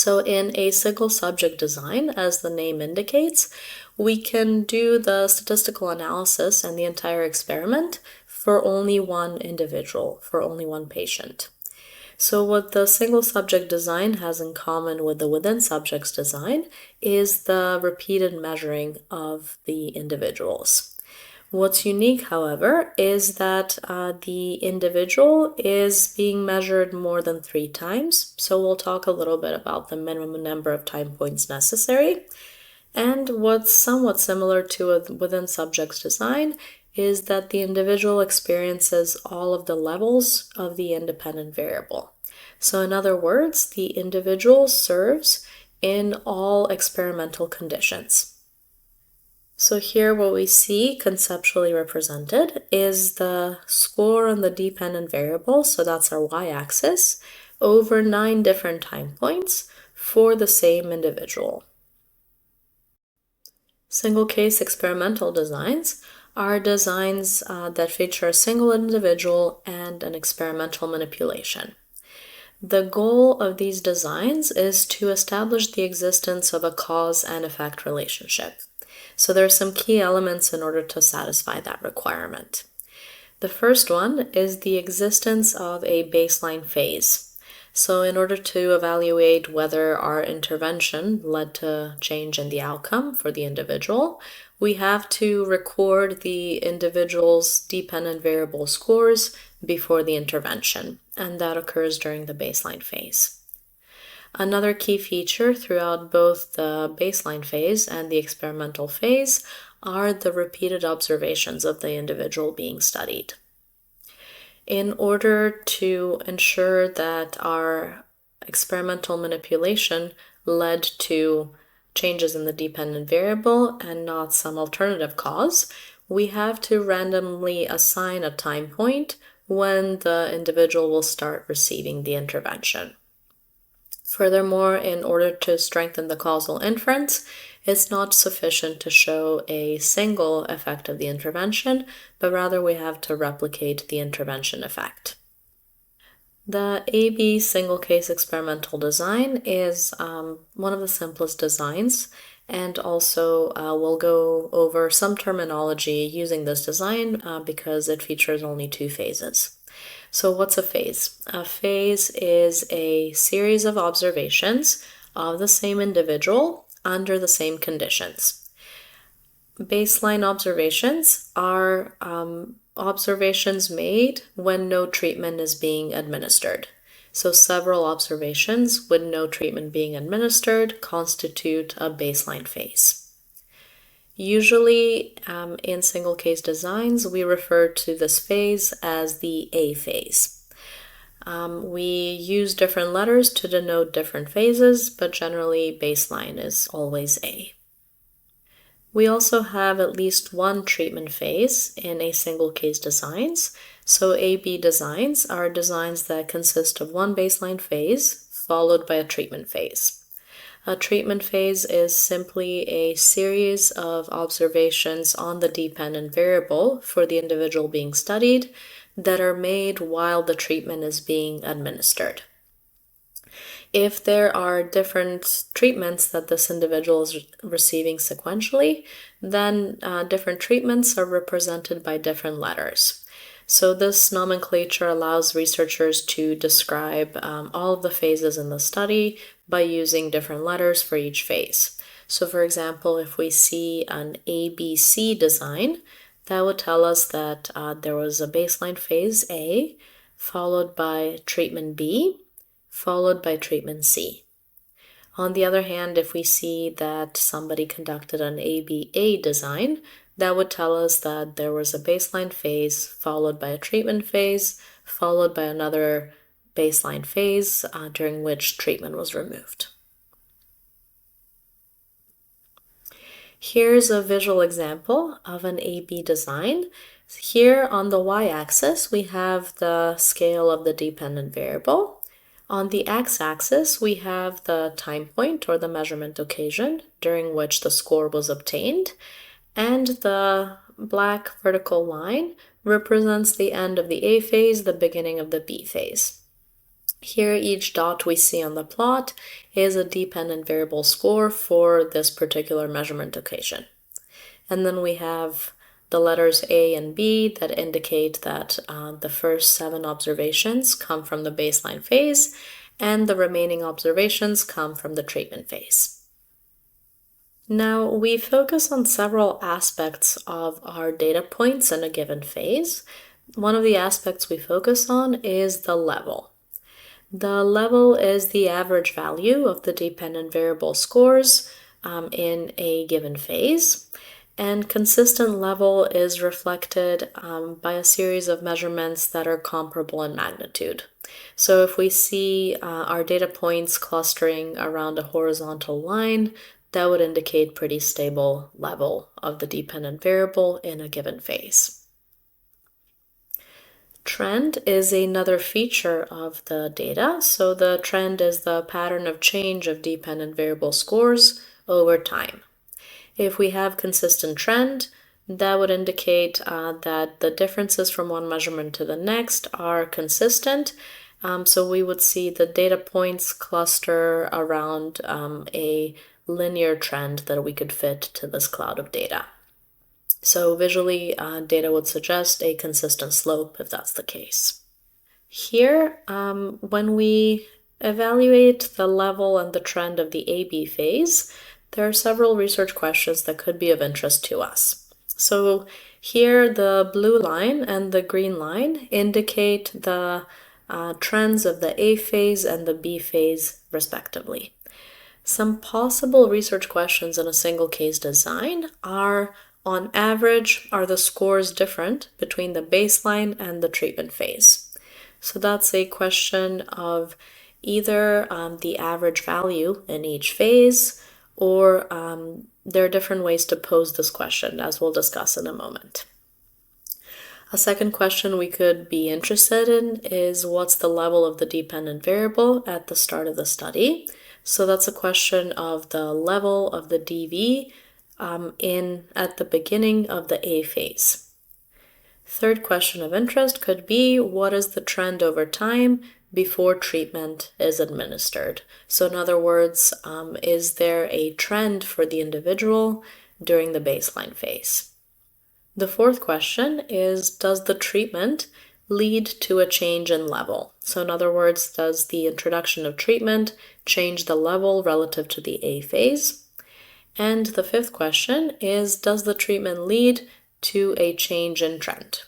So in a single subject design, as the name indicates, we can do the statistical analysis and the entire experiment for only one individual, for only one patient. So what the single subject design has in common with the within subjects design is the repeated measuring of the individuals. What's unique, however, is that the individual is being measured more than 3 times. So we'll talk a little bit about the minimum number of time points necessary. And what's somewhat similar to a within subjects design is that the individual experiences all of the levels of the independent variable. So in other words, the individual serves in all experimental conditions. So here what we see conceptually represented is the score on the dependent variable, so that's our y-axis, over 9 different time points for the same individual. Single case experimental designs are designs that feature a single individual and an experimental manipulation. The goal of these designs is to establish the existence of a cause and effect relationship. So there are some key elements in order to satisfy that requirement. The first one is the existence of a baseline phase. So in order to evaluate whether our intervention led to change in the outcome for the individual, we have to record the individual's dependent variable scores before the intervention, and that occurs during the baseline phase. Another key feature throughout both the baseline phase and the experimental phase are the repeated observations of the individual being studied. In order to ensure that our experimental manipulation led to changes in the dependent variable and not some alternative cause, we have to randomly assign a time point when the individual will start receiving the intervention. Furthermore, in order to strengthen the causal inference, it's not sufficient to show a single effect of the intervention, but rather we have to replicate the intervention effect. The AB single case experimental design is one of the simplest designs, and also we'll go over some terminology using this design because it features only 2 phases. So what's a phase? A phase is a series of observations of the same individual under the same conditions. Baseline observations are observations made when no treatment is being administered. So several observations with no treatment being administered constitute a baseline phase. Usually, in single case designs, we refer to this phase as the A phase. We use different letters to denote different phases, but generally baseline is always A. We also have at least one treatment phase in a single case designs. So AB designs are designs that consist of one baseline phase followed by a treatment phase. A treatment phase is simply a series of observations on the dependent variable for the individual being studied that are made while the treatment is being administered. If there are different treatments that this individual is receiving sequentially, then different treatments are represented by different letters. So this nomenclature allows researchers to describe all of the phases in the study by using different letters for each phase. So for example, if we see an ABC design, that would tell us that there was a baseline phase A, followed by treatment B, followed by treatment C. On the other hand, if we see that somebody conducted an ABA design, that would tell us that there was a baseline phase, followed by a treatment phase, followed by another baseline phase during which treatment was removed. Here's a visual example of an AB design. Here on the y-axis, we have the scale of the dependent variable. On the x-axis, we have the time point or the measurement occasion during which the score was obtained, and the black vertical line represents the end of the A phase, the beginning of the B phase. Here, each dot we see on the plot is a dependent variable score for this particular measurement occasion. And then we have the letters A and B that indicate that the first 7 observations come from the baseline phase, and the remaining observations come from the treatment phase. Now, we focus on several aspects of our data points in a given phase. One of the aspects we focus on is the level. The level is the average value of the dependent variable scores in a given phase, and consistent level is reflected by a series of measurements that are comparable in magnitude. So if we see our data points clustering around a horizontal line, that would indicate pretty stable level of the dependent variable in a given phase. Trend is another feature of the data. So the trend is the pattern of change of dependent variable scores over time. If we have consistent trend, that would indicate that the differences from one measurement to the next are consistent. So we would see the data points cluster around a linear trend that we could fit to this cloud of data. So visually, data would suggest a consistent slope if that's the case. Here, when we evaluate the level and the trend of the AB phase, there are several research questions that could be of interest to us. So here, the blue line and the green line indicate the trends of the A phase and the B phase, respectively. Some possible research questions in a single case design are, on average, are the scores different between the baseline and the treatment phase? So that's a question of either the average value in each phase, or there are different ways to pose this question, as we'll discuss in a moment. A second question we could be interested in is what's the level of the dependent variable at the start of the study? So that's a question of the level of the DV at the beginning of the A phase. Third question of interest could be what is the trend over time before treatment is administered? So in other words, is there a trend for the individual during the baseline phase? The fourth question is, does the treatment lead to a change in level? So in other words, does the introduction of treatment change the level relative to the A phase? And the fifth question is, does the treatment lead to a change in trend?